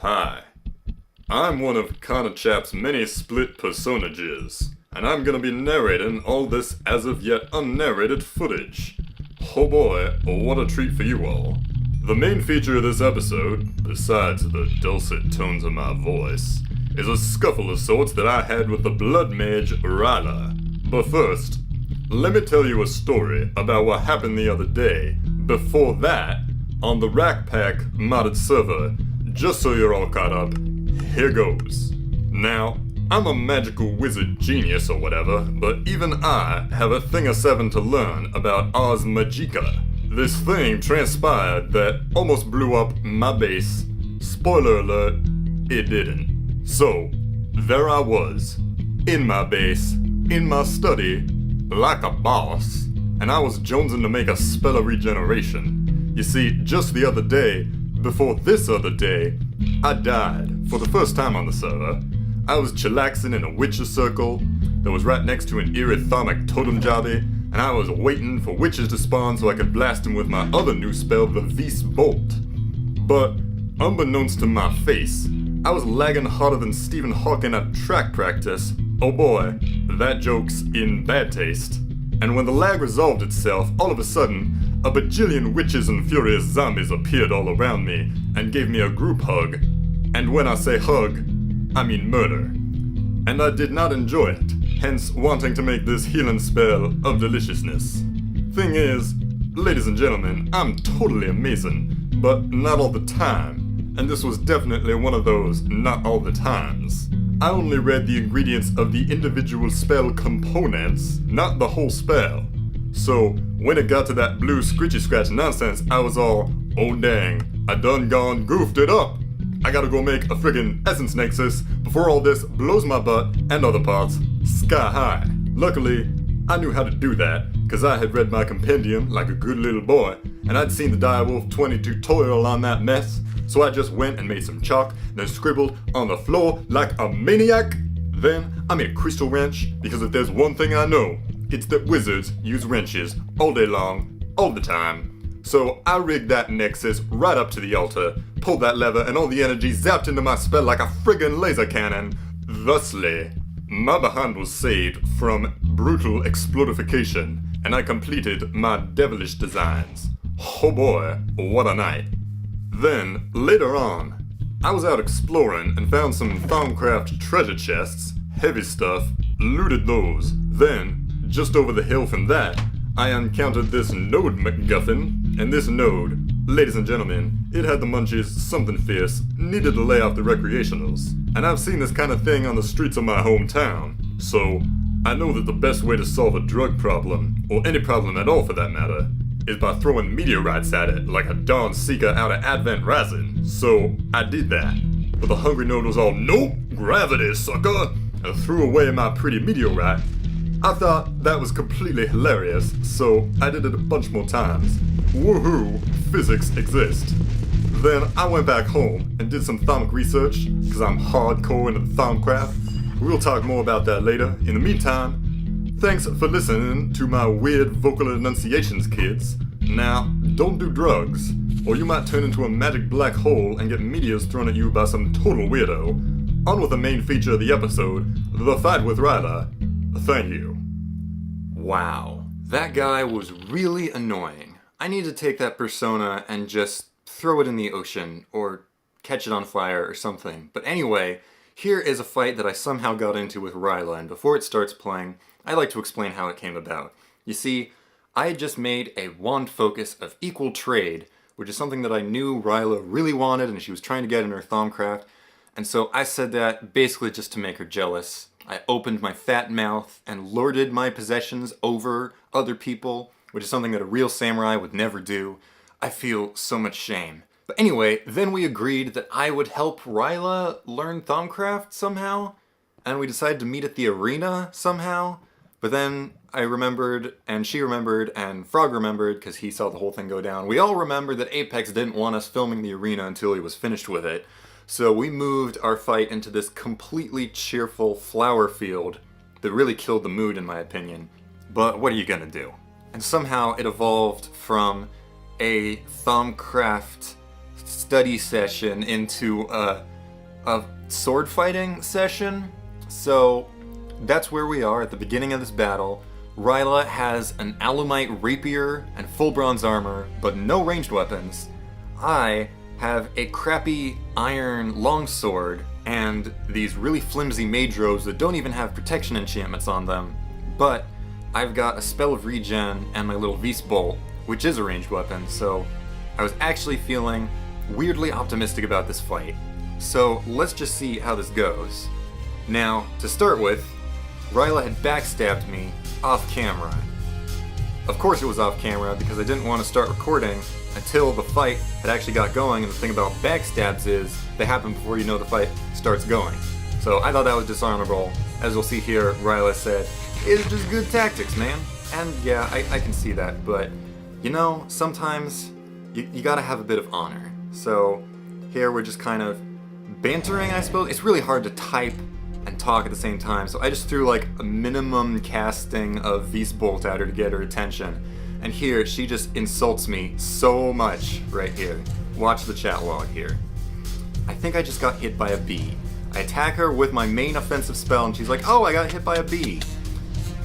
Hi, I'm one of Connor Chap's many split personages, and I'm gonna be narrating all this as of yet unnarrated footage. Oh boy, what a treat for you all. The main feature of this episode, besides the dulcet tones of my voice, is a scuffle of sorts that I had with the blood mage Riella. But first, let me tell you a story about what happened the other day. Before that, on the RAC modded server, just so you're all caught up, here goes. Now, I'm a magical wizard genius or whatever, but even I have a thing or seven to learn about Ars Magica. This thing transpired that almost blew up my base. Spoiler alert, it didn't. So, there I was, in my base, in my study, like a boss, and I was jonesing to make a spell of regeneration. You see, just the other day, before this other day, I died for the first time on the server. I was chillaxing in a witcher circle that was right next to an erythromic totem jobby, and I was waiting for witches to spawn so I could blast them with my other new spell, the Vis Bolt. But, unbeknownst to my face, I was lagging harder than Stephen Hawking at track practice. Oh boy, that joke's in bad taste. And when the lag resolved itself, all of a sudden, a bajillion witches and furious zombies appeared all around me and gave me a group hug. And when I say hug, I mean murder. And I did not enjoy it, hence wanting to make this healing spell of deliciousness. Thing is, ladies and gentlemen, I'm totally amazing, but not all the time. And this was definitely one of those not all the times. I only read the ingredients of the individual spell components, not the whole spell. So, when it got to that blue scritchy scratch nonsense, I was all, oh dang, I done gone goofed it up. I gotta go make a friggin' essence nexus before all this blows my butt and other parts sky high. Luckily, I knew how to do that, cause I had read my compendium like a good little boy, and I'd seen the Direwolf 20 tutorial on that mess, so I just went and made some chalk, then scribbled on the floor like a maniac. Then I made a crystal wrench, because if there's one thing I know, it's that wizards use wrenches all day long, all the time. So I rigged that nexus right up to the altar, pulled that lever, and all the energy zapped into my spell like a friggin' laser cannon. Thusly, my behind was saved from brutal explodification, and I completed my devilish designs. Oh boy, what a night. Then, later on, I was out exploring and found some Thaumcraft treasure chests, heavy stuff, looted those. Then, just over the hill from that, I encountered this node MacGuffin, and this node, ladies and gentlemen, it had the munchies, something fierce, needed to lay off the recreationals. And I've seen this kind of thing on the streets of my hometown, so I know that the best way to solve a drug problem, or any problem at all for that matter, is by throwing meteorites at it like a dawn seeker out of Advent Rising. So I did that. But the hungry node was all, nope, gravity, sucker, and threw away my pretty meteorite. I thought that was completely hilarious, so I did it a bunch more times. Woohoo, physics exist. Then I went back home and did some thaumic research, because I'm hardcore into the Thaumcraft. We'll talk more about that later. In the meantime, thanks for listening to my weird vocal enunciations, kids. Now, don't do drugs, or you might turn into a magic black hole and get meteors thrown at you by some total weirdo. On with the main feature of the episode, the fight with Riella. Thank you. Wow, that guy was really annoying. I need to take that persona and just throw it in the ocean, or catch it on fire or something. But anyway, here is a fight that I somehow got into with Riella, and before it starts playing, I'd like to explain how it came about. You see, I had just made a wand focus of equal trade, which is something that I knew Riella really wanted and she was trying to get in her Thaumcraft, and so I said that basically just to make her jealous. I opened my fat mouth and lorded my possessions over other people, which is something that a real samurai would never do. I feel so much shame. But anyway, then we agreed that I would help Riella learn Thaumcraft somehow, and we decided to meet at the arena somehow. But then I remembered, and she remembered, and Frog remembered, because he saw the whole thing go down. We all remembered that Apex didn't want us filming the arena until he was finished with it. So we moved our fight into this completely cheerful flower field that really killed the mood in my opinion. But what are you gonna do? And somehow it evolved from a Thaumcraft study session into a sword fighting session. So that's where we are at the beginning of this battle. Riella has an alumite rapier and full bronze armor, but no ranged weapons. I have a crappy iron longsword and these really flimsy mage robes that don't even have protection enchantments on them. But I've got a spell of regen and my little Beast Bolt, which is a ranged weapon, so I was actually feeling weirdly optimistic about this fight. So let's just see how this goes. Now, to start with, Riella had backstabbed me off camera. Of course it was off camera because I didn't want to start recording until the fight had actually got going, and the thing about backstabs is they happen before you know the fight starts going. So I thought that was dishonorable. As you'll see here, Riella said, "It's just good tactics, man." And yeah, I can see that, but you know, sometimes you gotta have a bit of honor. So here we're just kind of bantering, I suppose. It's really hard to type and talk at the same time, so I just threw like a minimum casting of Beast Bolt at her to get her attention. And here, she just insults me so much right here. Watch the chat log here. I think I just got hit by a bee. I attack her with my main offensive spell and she's like, "Oh, I got hit by a bee."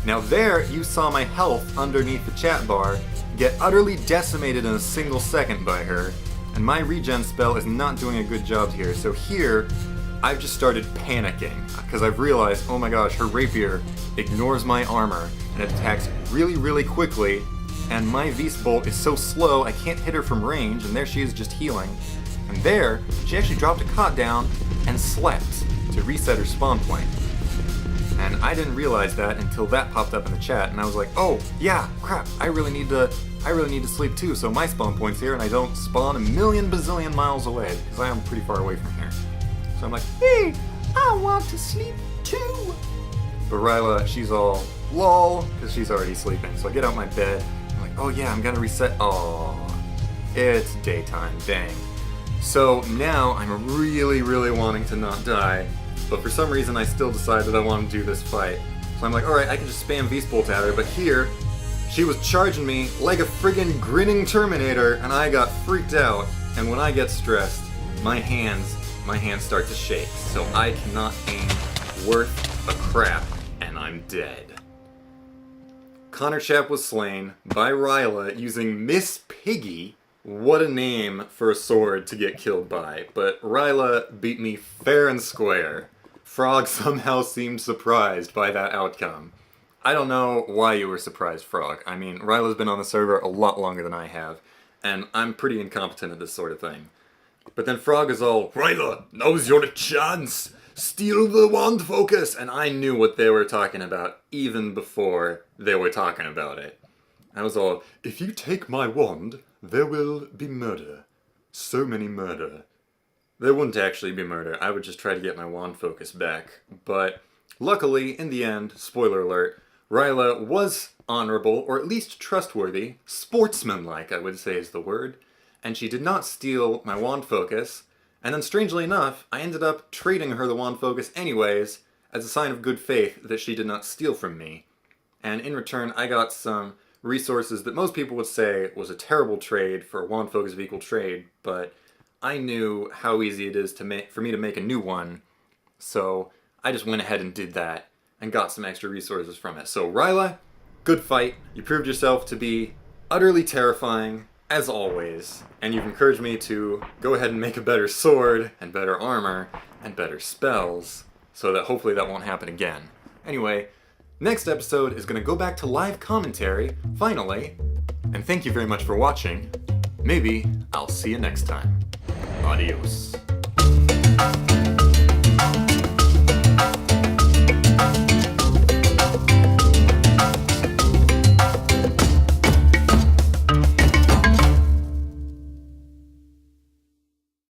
Now there, you saw my health underneath the chat bar get utterly decimated in a single second by her, and my regen spell is not doing a good job here. So here, I've just started panicking because I've realized, oh my gosh, her rapier ignores my armor and it attacks really, really quickly, and my Beast Bolt is so slow I can't hit her from range, and there she is just healing. And there, she actually dropped a cot down and slept to reset her spawn point. And I didn't realize that until that popped up in the chat, and I was like, oh yeah, crap, I really need to sleep too, so my spawn point's here and I don't spawn a million bazillion miles away, because I am pretty far away from here. So I'm like, hey, I want to sleep too. But Riella, she's all lol, because she's already sleeping. So I get out my bed, I'm like, oh yeah, I'm gonna reset. Oh, it's daytime, dang. So now I'm really, really wanting to not die, but for some reason I still decide that I want to do this fight. So I'm like, alright, I can just spam Beast Bolt at her, but here, she was charging me like a friggin' grinning Terminator, and I got freaked out. And when I get stressed, my hands start to shake, so I cannot aim worth a crap, and I'm dead. Connor Chap was slain by Riella using Miss Piggy. What a name for a sword to get killed by, but Riella beat me fair and square. Frog somehow seemed surprised by that outcome. I don't know why you were surprised, Frog. I mean, Riella's been on the server a lot longer than I have, and I'm pretty incompetent at this sort of thing. But then Frog is all, "Riella, now's your chance! Steal the wand focus!" And I knew what they were talking about even before they were talking about it. I was all, "If you take my wand, there will be murder. So many murder." There wouldn't actually be murder, I would just try to get my wand focus back. But luckily, in the end, spoiler alert, Riella was honorable, or at least trustworthy, sportsmanlike I would say is the word, and she did not steal my wand focus, and then strangely enough, I ended up trading her the wand focus anyways, as a sign of good faith that she did not steal from me. And in return, I got some resources that most people would say was a terrible trade for a wand focus of equal trade, but I knew how easy it is for me to make a new one, so I just went ahead and did that, and got some extra resources from it. So Riella, good fight. You proved yourself to be utterly terrifying, as always, and you've encouraged me to go ahead and make a better sword, and better armor, and better spells, so that hopefully that won't happen again. Anyway, next episode is going to go back to live commentary, finally, and thank you very much for watching. Maybe I'll see you next time. Adios.